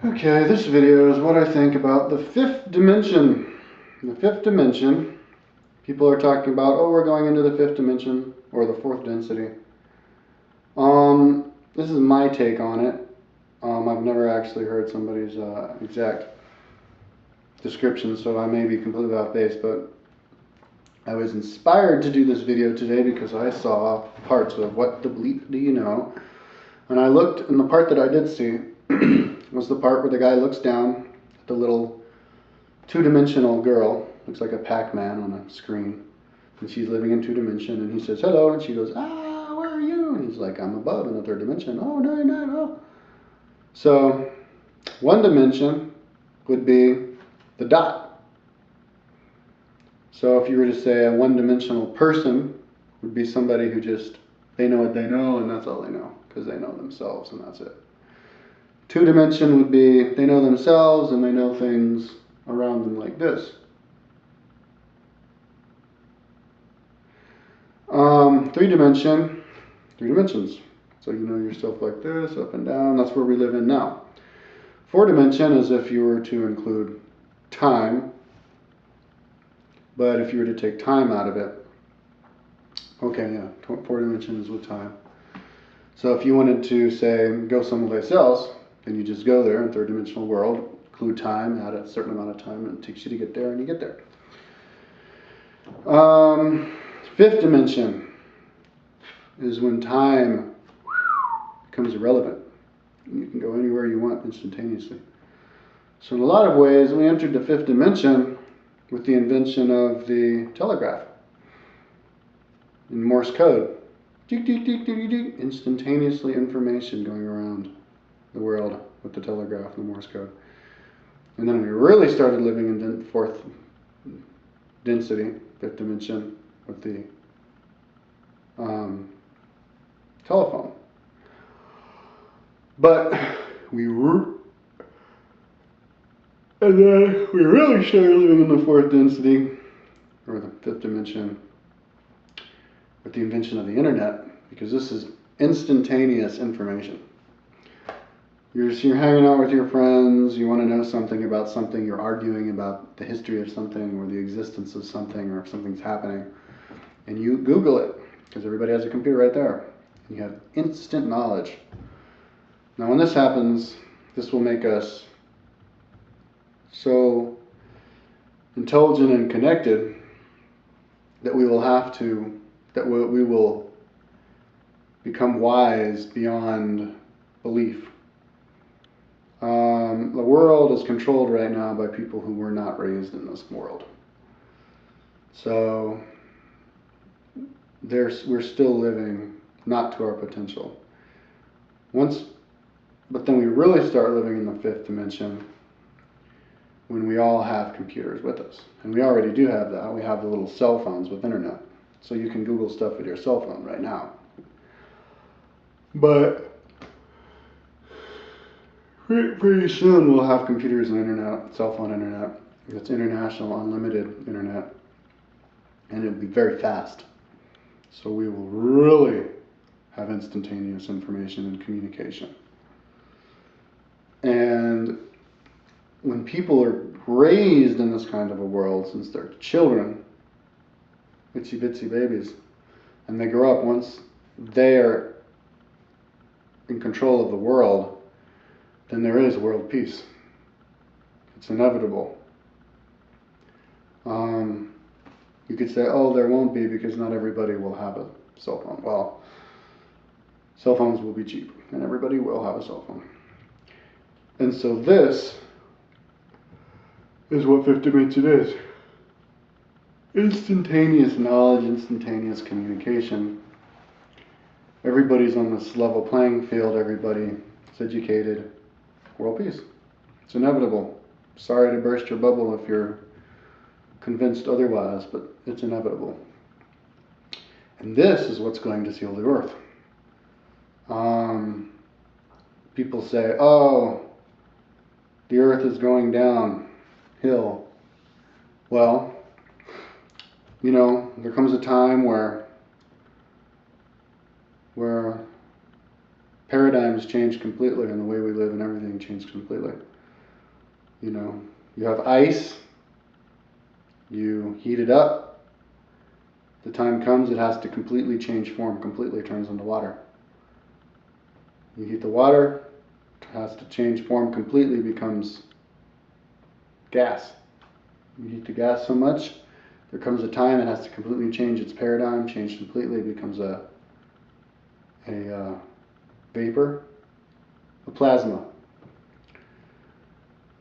Okay, this video is what I think about the fifth dimension. The fifth dimension, people are talking about, oh, we're going into the fifth dimension, or the fourth density. This is my take on it. I've never actually heard somebody's exact description, so I may be completely off base, but I was inspired to do this video today because I saw parts of What the Bleep Do You Know? And I looked, and the part that I did see was the part where the guy looks down at the little two-dimensional girl, looks like a Pac-Man on a screen, and she's living in two-dimension, and he says, hello, and she goes, ah, where are you? And he's like, I'm above in the third dimension. Oh, no, you're not. Oh. So, one dimension would be the dot. So if you were to say a one-dimensional person would be somebody who just, they know what they know, and that's all they know, because they know themselves, and that's it. Two-dimension would be, they know themselves, and they know things around them like this. Three-dimension, three dimensions. So you know yourself like this, up and down. That's where we live in now. Four-dimension is if you were to include time, but if you were to take time out of it, okay, yeah, four dimensions with time. So if you wanted to, say, go someplace else, then you just go there in third-dimensional world, include time, add a certain amount of time, and it takes you to get there, and you get there. Fifth dimension is when time becomes irrelevant. You can go anywhere you want instantaneously. So in a lot of ways, we entered the fifth dimension with the invention of the telegraph in Morse code. Instantaneously information going around the world with the telegraph and the Morse code. And then we really started living in fourth density, fifth dimension, with the telephone. But we really started living in the fourth density, or the fifth dimension, with the invention of the internet, because this is instantaneous information. You're hanging out with your friends, you want to know something about something, you're arguing about the history of something or the existence of something or if something's happening, and you Google it, because everybody has a computer right there. And you have instant knowledge. Now when this happens, this will make us so intelligent and connected that we will become wise beyond belief. The world is controlled right now by people who were not raised in this world. So we're still living not to our potential. But then we really start living in the fifth dimension when we all have computers with us. And we already do have that. We have the little cell phones with internet. So you can Google stuff with your cell phone right now. But pretty soon we'll have computers and internet, cell phone internet. It's international, unlimited internet. And it'll be very fast. So we will really have instantaneous information and communication. And when people are raised in this kind of a world, since they're children, itsy bitsy babies, and they grow up, once they're in control of the world, then there is world peace. It's inevitable. You could say, oh, there won't be because not everybody will have a cell phone. Well, cell phones will be cheap, and everybody will have a cell phone. And so this is what fifth dimension is. Instantaneous knowledge, instantaneous communication. Everybody's on this level playing field, everybody is educated. World peace. It's inevitable. Sorry to burst your bubble if you're convinced otherwise, but it's inevitable. And this is what's going to seal the earth. People say, oh, the earth is going downhill. Well, you know, there comes a time where paradigms changed completely, and the way we live and everything changed completely. You know, you have ice, you heat it up, the time comes it has to completely change form, completely turns into water. You heat the water, it has to change form completely, becomes gas. You heat the gas so much, there comes a time it has to completely change its paradigm, change completely, it becomes a vapor, a plasma.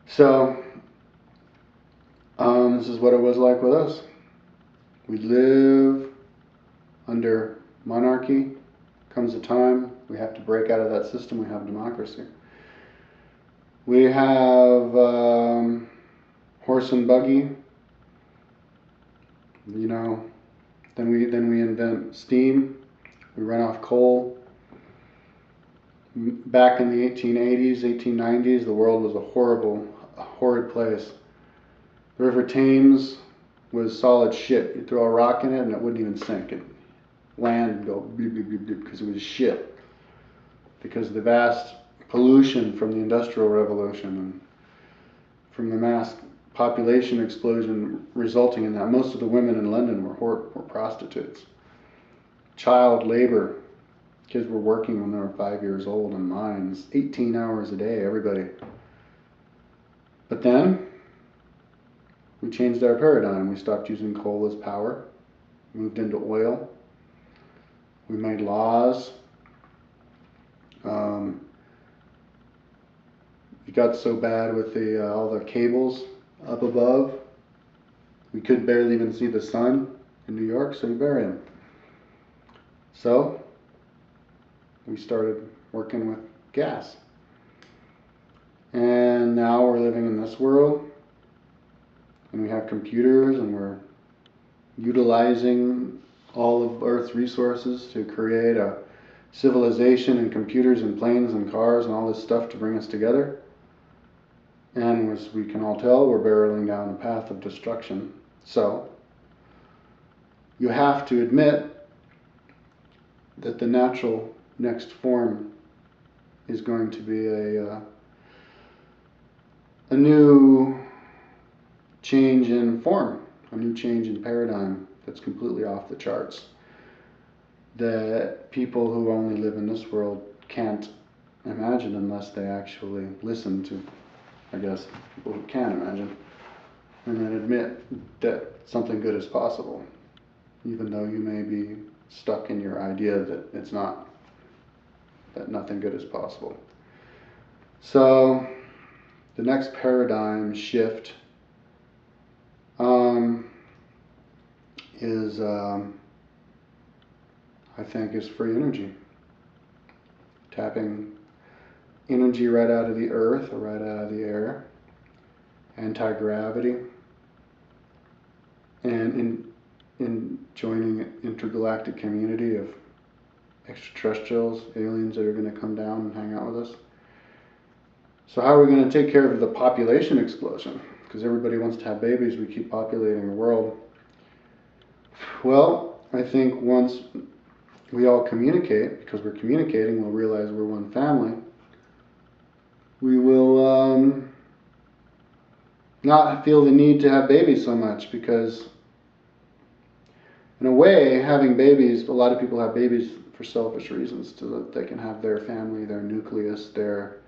So, this is what it was like with us. We live under monarchy. Comes a time we have to break out of that system. We have democracy. We have horse and buggy. You know, then we invent steam. We run off coal. Back in the 1880s, 1890s, the world was a horrid place. The River Thames was solid shit. You throw a rock in it and it wouldn't even sink. It land would go bleep, bleep, bleep, bleep, because it was shit. Because of the vast pollution from the Industrial Revolution and from the mass population explosion resulting in that. Most of the women in London were prostitutes. Child labor. Kids were working when they were 5 years old in mines, 18 hours a day, everybody. But then we changed our paradigm. We stopped using coal as power, moved into oil. We made laws. It got so bad with all the cables up above, we could barely even see the sun in New York, so we buried them. So we started working with gas. And now we're living in this world, and we have computers, and we're utilizing all of Earth's resources to create a civilization and computers and planes and cars and all this stuff to bring us together. And as we can all tell, we're barreling down a path of destruction. So you have to admit that the natural next form is going to be a new change in form, a new change in paradigm that's completely off the charts, that people who only live in this world can't imagine unless they actually listen to, I guess, people who can imagine, and then admit that something good is possible, even though you may be stuck in your idea that it's not, that nothing good is possible. So the next paradigm shift is, I think, is free energy. Tapping energy right out of the earth or right out of the air, anti-gravity, and in joining an intergalactic community of extraterrestrials, aliens that are going to come down and hang out with us. So how are we going to take care of the population explosion? Because everybody wants to have babies, we keep populating the world. Well, I think once we all communicate, because we're communicating, we'll realize we're one family. We will not feel the need to have babies so much, because in a way, having babies, a lot of people have babies for selfish reasons, so that they can have their family, their nucleus, their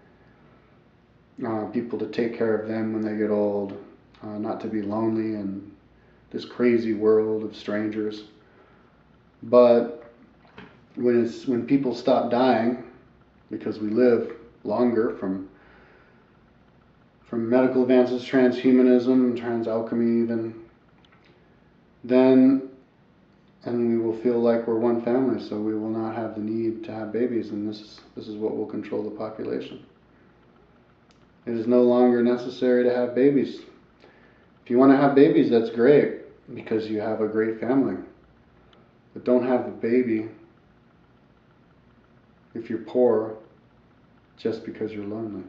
people to take care of them when they get old, not to be lonely in this crazy world of strangers. But when people stop dying, because we live longer from medical advances, transhumanism, transalchemy even, then and we will feel like we're one family, so we will not have the need to have babies, and this is what will control the population. It is no longer necessary to have babies. If you want to have babies, that's great, because you have a great family. But don't have a baby if you're poor just because you're lonely.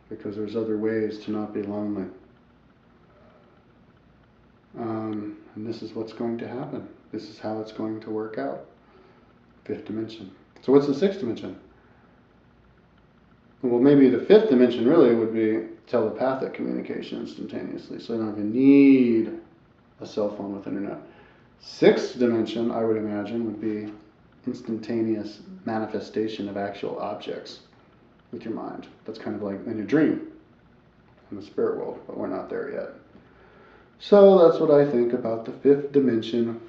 Because there's other ways to not be lonely. And this is what's going to happen. This is how it's going to work out. Fifth dimension. So what's the sixth dimension? Well, maybe the fifth dimension really would be telepathic communication instantaneously, so you don't even need a cell phone with internet. Sixth dimension, I would imagine, would be instantaneous manifestation of actual objects with your mind. That's kind of like in your dream in the spirit world, but we're not there yet. So that's what I think about the fifth dimension